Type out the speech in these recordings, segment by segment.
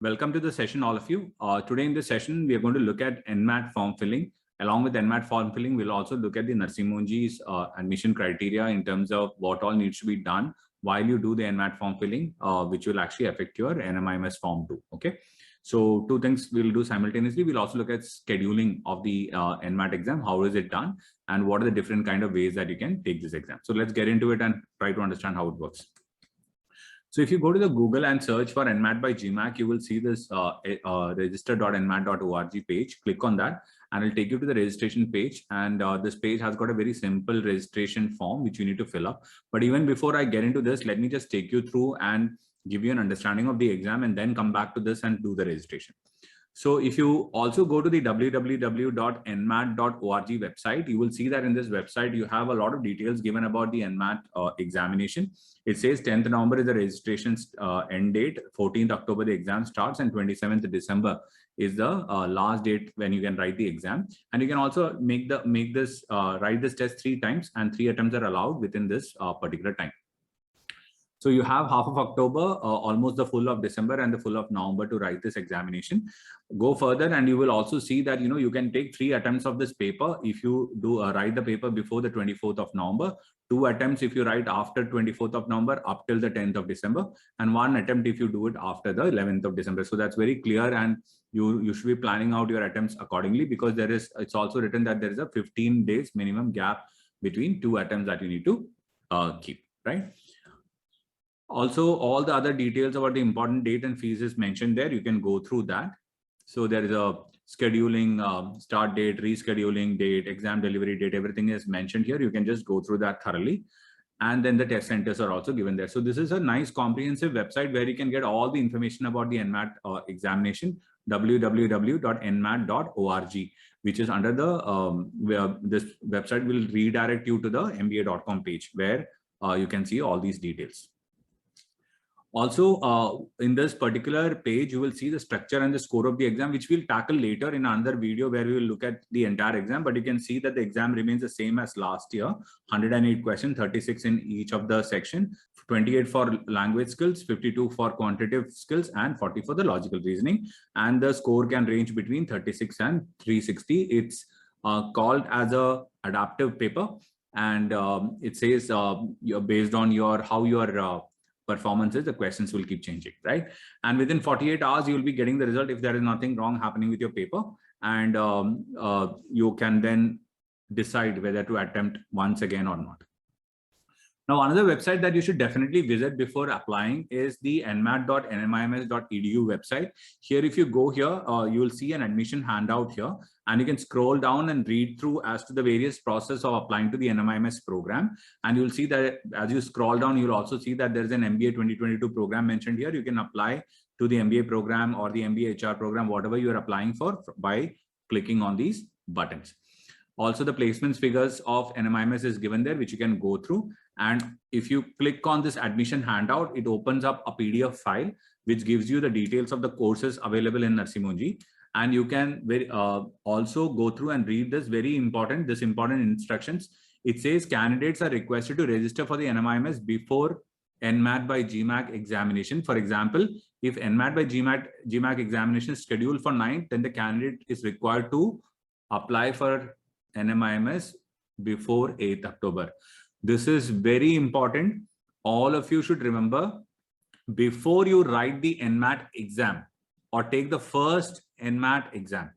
Welcome to the session, all of you. Today in this session, we are going to look at NMAT form filling. Along with NMAT form filling, we'll also look at the Nursing Home's admission criteria in terms of what all needs to be done while you do the NMAT form filling, which will actually affect your NMIMS form too. Okay. So two things we'll do simultaneously. We'll also look at scheduling of the NMAT exam. How is it done? And what are the different kind of ways that you can take this exam? So let's get into it and try to understand how it works. So if you go to the Google and search for NMAT by GMAC, you will see this register.nmat.org page. Click on that and it'll take you to the registration page. And this page has got a very simple registration form which you need to fill up. But even before I get into this, let me just take you through and give you an understanding of the exam and then come back to this and do the registration. So if you also go to the www.nmat.org website, you will see that in this website, you have a lot of details given about the NMAT examination. It says 10th November is the registration end date, 14th October the exam starts, and 27th December is the last date when you can write the exam. And you can also write this test 3 times, and 3 attempts are allowed within this particular time. So you have half of October, almost the full of December and the full of November to write this examination. Go further and you will also see that, you can take 3 attempts of this paper if you do write the paper before the 24th of November, 2 attempts if you write after 24th of November up till the 10th of December, and 1 attempt if you do it after the 11th of December. So that's very clear, and you should be planning out your attempts accordingly, because it's also written that there is a 15 days minimum gap between 2 attempts that you need to keep, right? Also, all the other details about the important date and fees is mentioned there. You can go through that. So there is a scheduling, start date, rescheduling date, exam delivery date, everything is mentioned here. You can just go through that thoroughly. And then the test centers are also given there. So this is a nice comprehensive website where you can get all the information about the NMAT examination, www.nmat.org, which is under the, this website will redirect you to the mba.com page where you can see all these details. Also, in this particular page, you will see the structure and the score of the exam, which we'll tackle later in another video where we will look at the entire exam. But you can see that the exam remains the same as last year, 108 questions, 36 in each of the section, 28 for language skills, 52 for quantitative skills, and 40 for the logical reasoning. And the score can range between 36 and 360. It's called as a adaptive paper. And it says you're based on how your performances, the questions will keep changing, right? And within 48 hours, you will be getting the result if there is nothing wrong happening with your paper. And you can then decide whether to attempt once again or not. Now, another website that you should definitely visit before applying is the nmat.nmims.edu website. Here, if you go here, you will see an admission handout here, and you can scroll down and read through as to the various process of applying to the NMIMS program. And you'll see that as you scroll down, you'll also see that there's an MBA 2022 program mentioned here. You can apply to the MBA program or the MBA HR program, whatever you're applying for, by clicking on these buttons. Also, the placements figures of NMIMS is given there, which you can go through. And if you click on this admission handout, it opens up a PDF file, which gives you the details of the courses available in Nursing Home. And you can also go through and read this important instructions. It says candidates are requested to register for the NMIMS before NMAT by GMAC examination. For example, if NMAT by GMAC examination is scheduled for 9th, then the candidate is required to apply for NMIMS before 8th October. This is very important. All of you should remember, before you write the NMAT exam or take the first NMAT exam,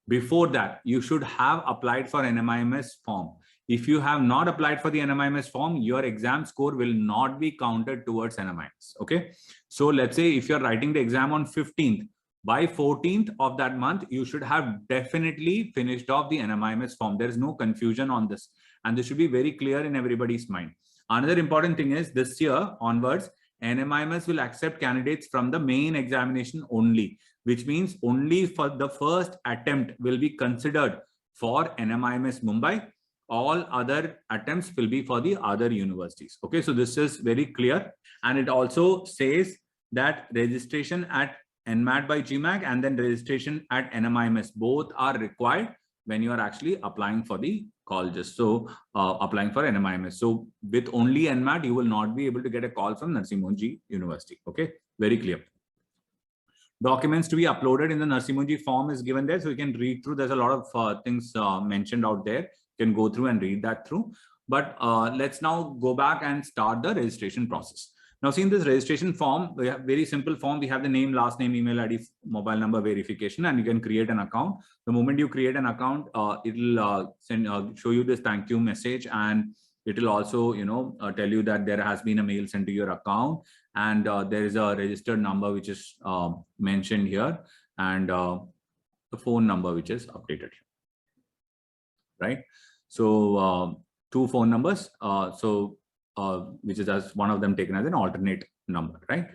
before that, you should have applied for NMIMS form. If you have not applied for the NMIMS form, your exam score will not be counted towards NMIMS. Okay. So let's say if you're writing the exam on 15th, by 14th of that month, you should have definitely finished off the NMIMS form. There is no confusion on this. And this should be very clear in everybody's mind. Another important thing is this year onwards, NMIMS will accept candidates from the main examination only, which means only for the first attempt will be considered for NMIMS Mumbai. All other attempts will be for the other universities. Okay, so this is very clear. And it also says that registration at NMAT by GMAC and then registration at NMIMS both are required when you are actually applying for the colleges. So applying for NMIMS. So with only NMAT, you will not be able to get a call from Nursing Home University. Okay, very clear. Documents to be uploaded in the NMIMS form is given there, so you can read through. There's a lot of things mentioned out there. You can go through and read that through. But let's now go back and start the registration process. Now, see, in this registration form, we have very simple form. We have the name, last name, email ID, mobile number verification, and you can create an account. The moment you create an account, it'll show you this thank you message, and it will also, tell you that there has been a mail sent to your account, and there is a registered number which is mentioned here, and the phone number which is updated here, right? So 2 phone numbers, which is as one of them taken as an alternate number, right?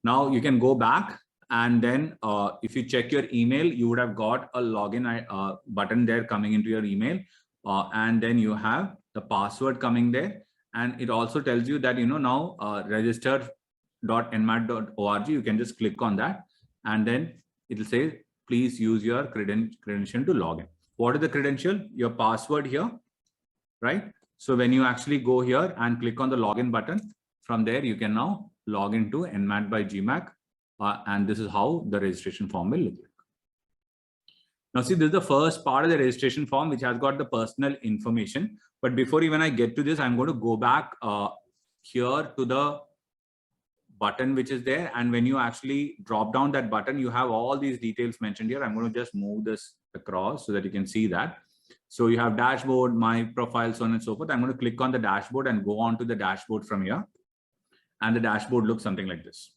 Now you can go back, and then if you check your email, you would have got a login button there coming into your email, and then you have the password coming there, and it also tells you that now register.nmat.org. you can just click on that, and then it will say please use your credential to log in. What is the credential? Your password here, right? So when you actually go here and click on the login button, from there you can now log into NMAT by GMAC, and this is how the registration form will look like. Now see, this is the first part of the registration form which has got the personal information. But before even I get to this, I'm going to go back here to the button which is there. And when you actually drop down that button, you have all these details mentioned here. I'm going to just move this across so that you can see that. So you have dashboard, my profile, so on and so forth. I'm going to click on the dashboard and go on to the dashboard from here. And the dashboard looks something like this.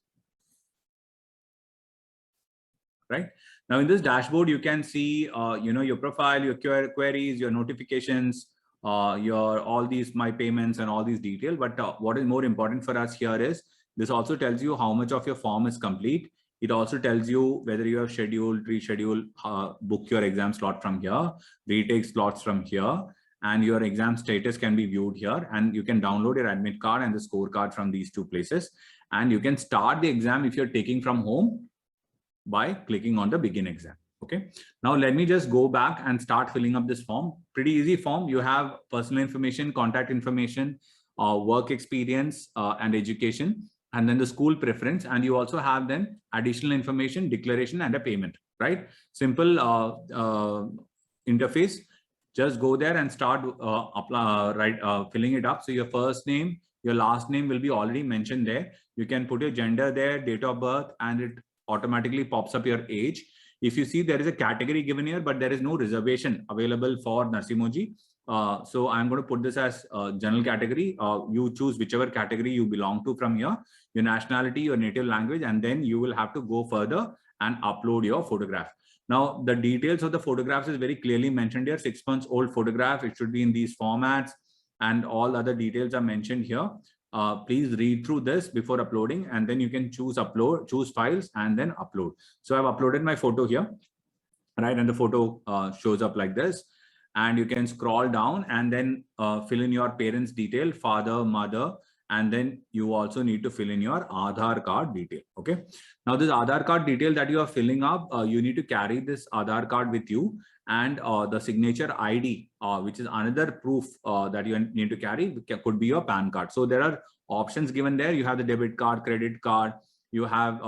Right now in this dashboard, you can see, your profile, your queries, your notifications, your all these my payments and all these details. But what is more important for us here is this also tells you how much of your form is complete. It also tells you whether you have scheduled, reschedule, book your exam slot from here, retake slots from here, and your exam status can be viewed here. And you can download your admit card and the scorecard from these 2 places. And you can start the exam if you're taking from home by clicking on the begin exam. Okay. Now let me just go back and start filling up this form. Pretty easy form. You have personal information, contact information, work experience, and education, and then the school preference. And you also have then additional information, declaration, and a payment, right? Simple interface. Just go there and start filling it up. So your first name, your last name will be already mentioned there. You can put your gender there, date of birth, and it automatically pops up your age. If you see, there is a category given here, but there is no reservation available for NMIMS. So I'm going to put this as general category. You choose whichever category you belong to from here, your nationality, your native language, and then you will have to go further and upload your photograph. Now, the details of the photographs is very clearly mentioned here. 6 months old photograph. It should be in these formats, and all other details are mentioned here. Please read through this before uploading, and then you can choose files and then upload. So I've uploaded my photo here, right? And the photo shows up like this, and you can scroll down and then fill in your parents' detail, father, mother, and then you also need to fill in your Aadhaar card detail. Okay. Now this Aadhaar card detail that you are filling up, you need to carry this Aadhaar card with you, and the signature ID, which is another proof that you need to carry, could be your PAN card. So there are options given there. You have the debit card, credit card, you have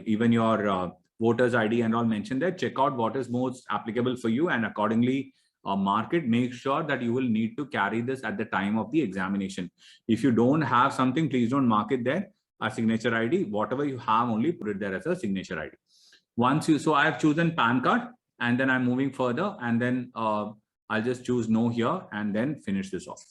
even your voter's ID and all mentioned there. Check out what is most applicable for you and accordingly mark it. Make sure that you will need to carry this at the time of the examination. If you don't have something, please don't mark it there as signature ID. Whatever you have, only put it there as a signature ID. So I have chosen PAN card, and then I'm moving further, and then I'll just choose no here and then finish this off.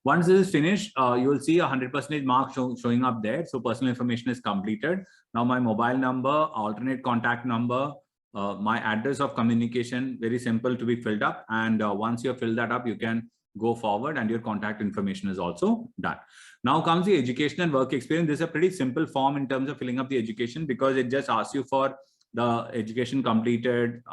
Once this is finished, you will see 100% mark showing up there. So personal information is completed. Now my mobile number, alternate contact number, my address of communication, very simple to be filled up. And once you have filled that up, you can go forward and your contact information is also done. Now comes the education and work experience. This is a pretty simple form in terms of filling up the education, because it just asks you for the education completed,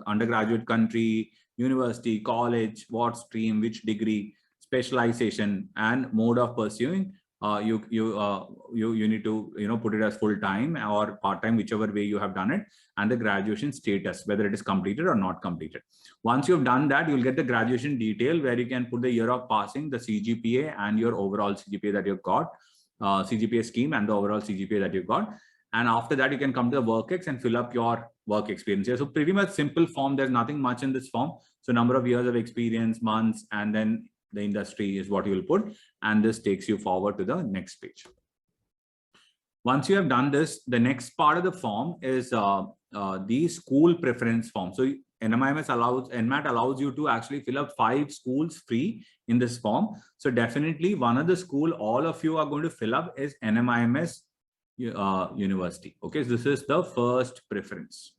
undergraduate country, university, college, what stream, which degree, specialization, and mode of pursuing. You need to put it as full-time or part-time, whichever way you have done it, and the graduation status, whether it is completed or not completed. Once you've done that, you'll get the graduation detail where you can put the year of passing, the CGPA, and your overall CGPA that you've got, CGPA scheme and the overall CGPA that you've got. And after that, you can come to the work-ex and fill up your work experience here. So pretty much simple form. There's nothing much in this form. So number of years of experience, months, and then the industry is what you will put. And this takes you forward to the next page. Once you have done this, the next part of the form is the school preference form. So NMAT allows you to actually fill up 5 schools free in this form. So definitely one of the school all of you are going to fill up is NMIMS University. Okay, so this is the first preference.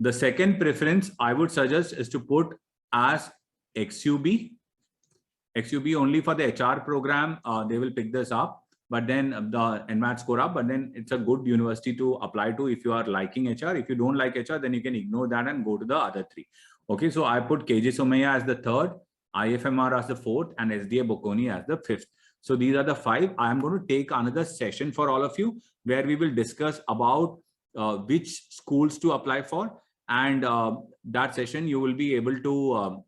The second preference I would suggest is to put as XUB. XUB only for the HR program, they will pick this up, but then the NMAT score up, but then it's a good university to apply to if you are liking HR. If you don't like HR, then you can ignore that and go to the other 3. Okay, so I put KJ Somaiya as the 3rd, IFMR as the 4th, and SDA Bocconi as the 5th. So these are the 5. I am going to take another session for all of you where we will discuss about which schools to apply for. And that session you will be able to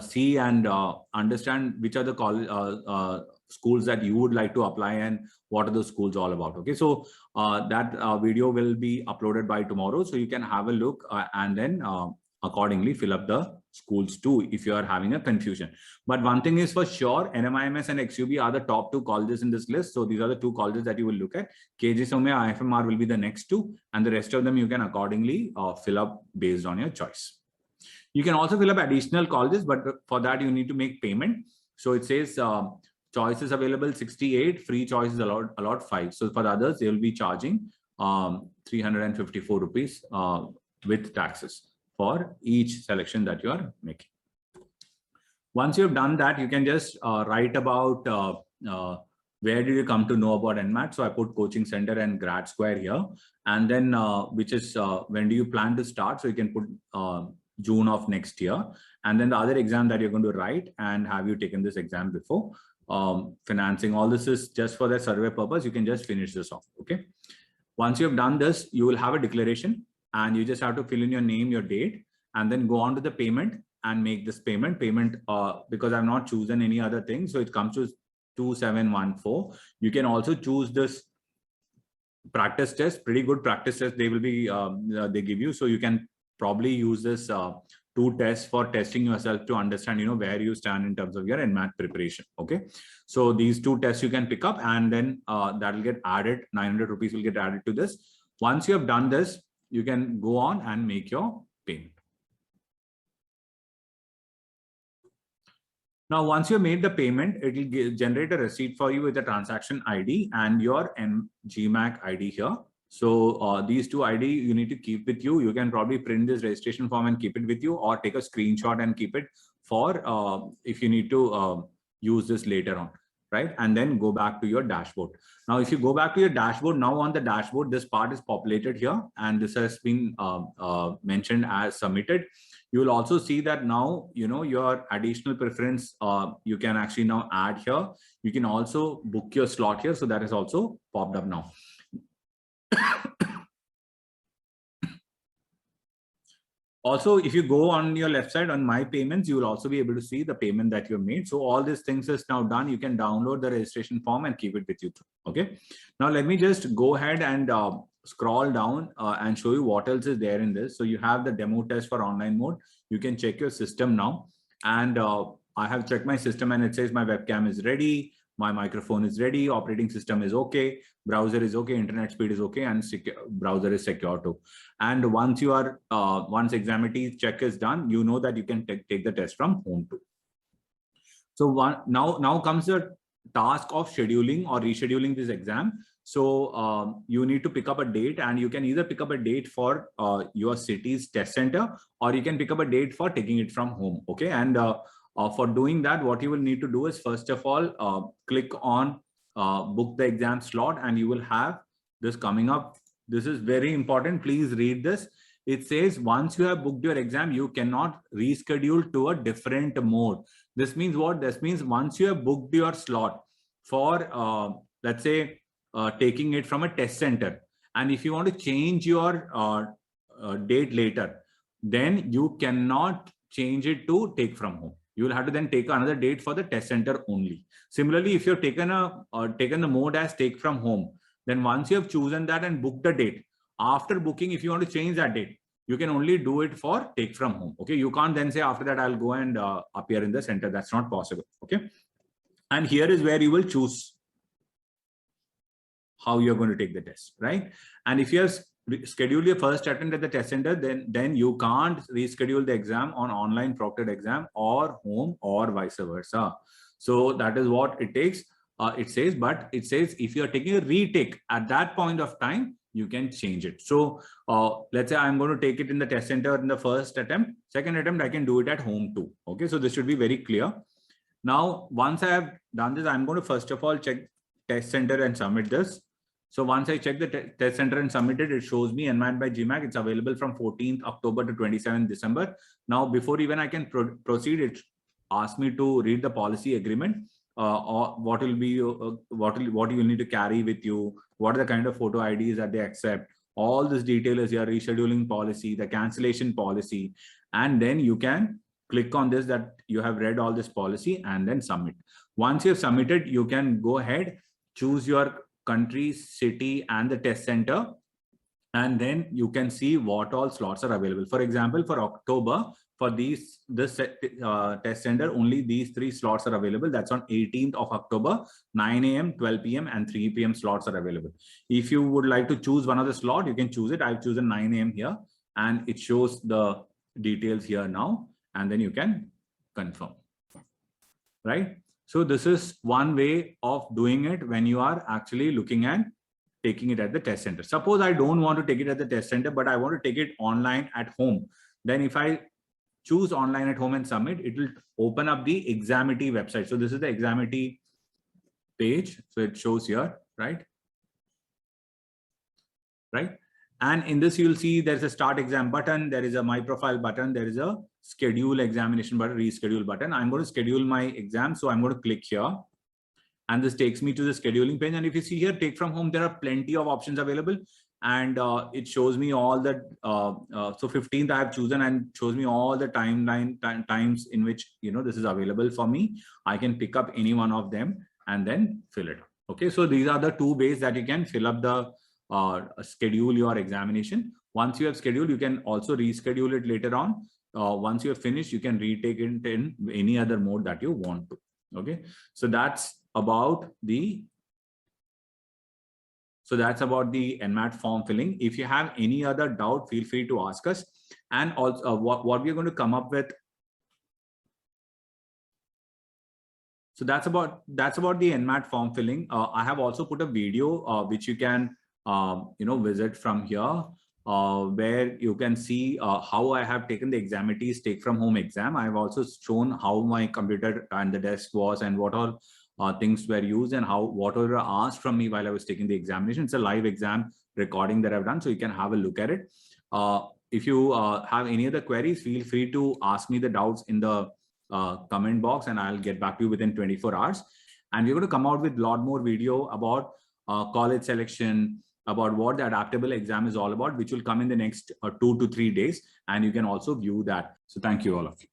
see and understand which are the schools that you would like to apply and what are the schools all about. Okay, so that video will be uploaded by tomorrow, so you can have a look and then accordingly fill up the schools too if you are having a confusion. But one thing is for sure, NMIMS and XUB are the top 2 colleges in this list. So these are the 2 colleges that you will look at. KJ Somaiya, IFMR will be the next 2, and the rest of them you can accordingly fill up based on your choice. You can also fill up additional colleges, but for that you need to make payment. So it says choices available 68, free choices allowed 5. So for the others, they will be charging 354 rupees with taxes for each selection that you are making. Once you have done that, you can just write about where did you come to know about NMAT. So I put coaching center and GradSquare here, and then which is when do you plan to start. So you can put June of next year, and then the other exam that you're going to write and have you taken this exam before. Financing, all this is just for the survey purpose. You can just finish this off. Okay, once you have done this, you will have a declaration and you just have to fill in your name, your date, and then go on to the payment and make this payment because I've not chosen any other thing, so it comes to 2714. You can also choose this practice test, pretty good practice test they will be they give you, so you can probably use this 2 tests for testing yourself to understand where you stand in terms of your NMAT preparation. Okay, so these 2 tests you can pick up, and then that will get added. 900 rupees will get added to this. Once you have done this, you can go on and make your payment. Now, once you have made the payment, it will generate a receipt for you with the transaction ID and your GMAC ID here. So these 2 ID you need to keep with you. You can probably print this registration form and keep it with you, or take a screenshot and keep it for if you need to use this later on, right? And then go back to your dashboard. Now, if you go back to your dashboard, now on the dashboard, this part is populated here, and this has been mentioned as submitted. You will also see that now, your additional preference, you can actually now add here. You can also book your slot here. So that is also popped up now. Also, if you go on your left side on my payments, you will also be able to see the payment that you made. So all these things is now done. You can download the registration form and keep it with you too. Okay. Now let me just go ahead and scroll down and show you what else is there in this. So you have the demo test for online mode. You can check your system now. And I have checked my system and it says my webcam is ready. My microphone is ready, operating system is okay, browser is okay, internet speed is okay, and browser is secure too. And once you are, once examity check is done, you know that you can take the test from home too. So now comes the task of scheduling or rescheduling this exam. So you need to pick up a date, and you can either pick up a date for your city's test center, or you can pick up a date for taking it from home. Okay, and for doing that, what you will need to do is, first of all, click on book the exam slot, and you will have this coming up. This is very important. Please read this. It says once you have booked your exam, you cannot reschedule to a different mode. This means what? This means once you have booked your slot for, let's say, taking it from a test center, and if you want to change your date later, then you cannot change it to take from home. you will have to then take another date for the test center only. Similarly, if you've taken the mode as take from home, then once you have chosen that and booked the date, after booking, if you want to change that date, you can only do it for take from home. Okay, you can't then say after that I'll go and appear in the center. That's not possible. Okay, and here is where you will choose how you're going to take the test, right? And if you have scheduled your first attempt at the test center, then you can't reschedule the exam on online proctored exam or home or vice versa. So that is what it takes. It says if you're taking a retake at that point of time, you can change it. So let's say I'm going to take it in the test center in the first attempt. Second attempt, I can do it at home too. Okay, so this should be very clear. Now, once I have done this, I'm going to first of all check test center and submit this. So once I check the test center and submit it, it shows me NMAT by GMAC. It's available from 14th October to 27th December. Now, before even I can proceed, it asks me to read the policy agreement. Or what will be what you will need to carry with you, what are the kind of photo IDs that they accept. All this detail is your rescheduling policy, the cancellation policy, and then you can click on this that you have read all this policy and then submit. Once you have submitted, you can go ahead, choose your country, city, and the test center, and then you can see what all slots are available. For example, for October, for this test center, only these 3 slots are available. That's on 18th of October, 9 a.m., 12 p.m. and 3 p.m. slots are available. If you would like to choose one of the slot, you can choose it. I've chosen 9 a.m. here, and it shows the details here now, and then you can confirm, right? So this is one way of doing it when you are actually looking at taking it at the test center. Suppose I don't want to take it at the test center, but I want to take it online at home. Then if I choose online at home and submit, it will open up the Examity website. So this is the Examity page. So it shows here, right? Right. And in this, you'll see there's a start exam button. There is a my profile button. There is a schedule examination button, reschedule button. I'm going to schedule my exam. So I'm going to click here. And this takes me to the scheduling page. And if you see here, take from home, there are plenty of options available. And it shows me all the, so 15th I have chosen and shows me all the times in which, this is available for me. I can pick up any one of them and then fill it. Okay, so these are the 2 ways that you can fill up the schedule your examination. Once you have scheduled, you can also reschedule it later on. Once you have finished, you can retake it in any other mode that you want to. Okay, so that's about the NMAT form filling. If you have any other doubt, feel free to ask us. And also what we're going to come up with. So that's about the NMAT form filling. I have also put a video which you can visit from here, where you can see how I have taken the Examity's take from home exam. I have also shown how my computer and the desk was and what all things were used and what were asked from me while I was taking the examination. It's a live exam recording that I've done, so you can have a look at it. If you have any other queries, feel free to ask me the doubts in the comment box, and I'll get back to you within 24 hours. And we're going to come out with a lot more video about college selection, about what the adaptable exam is all about, which will come in the next 2 to 3 days, and you can also view that. So thank you all of you.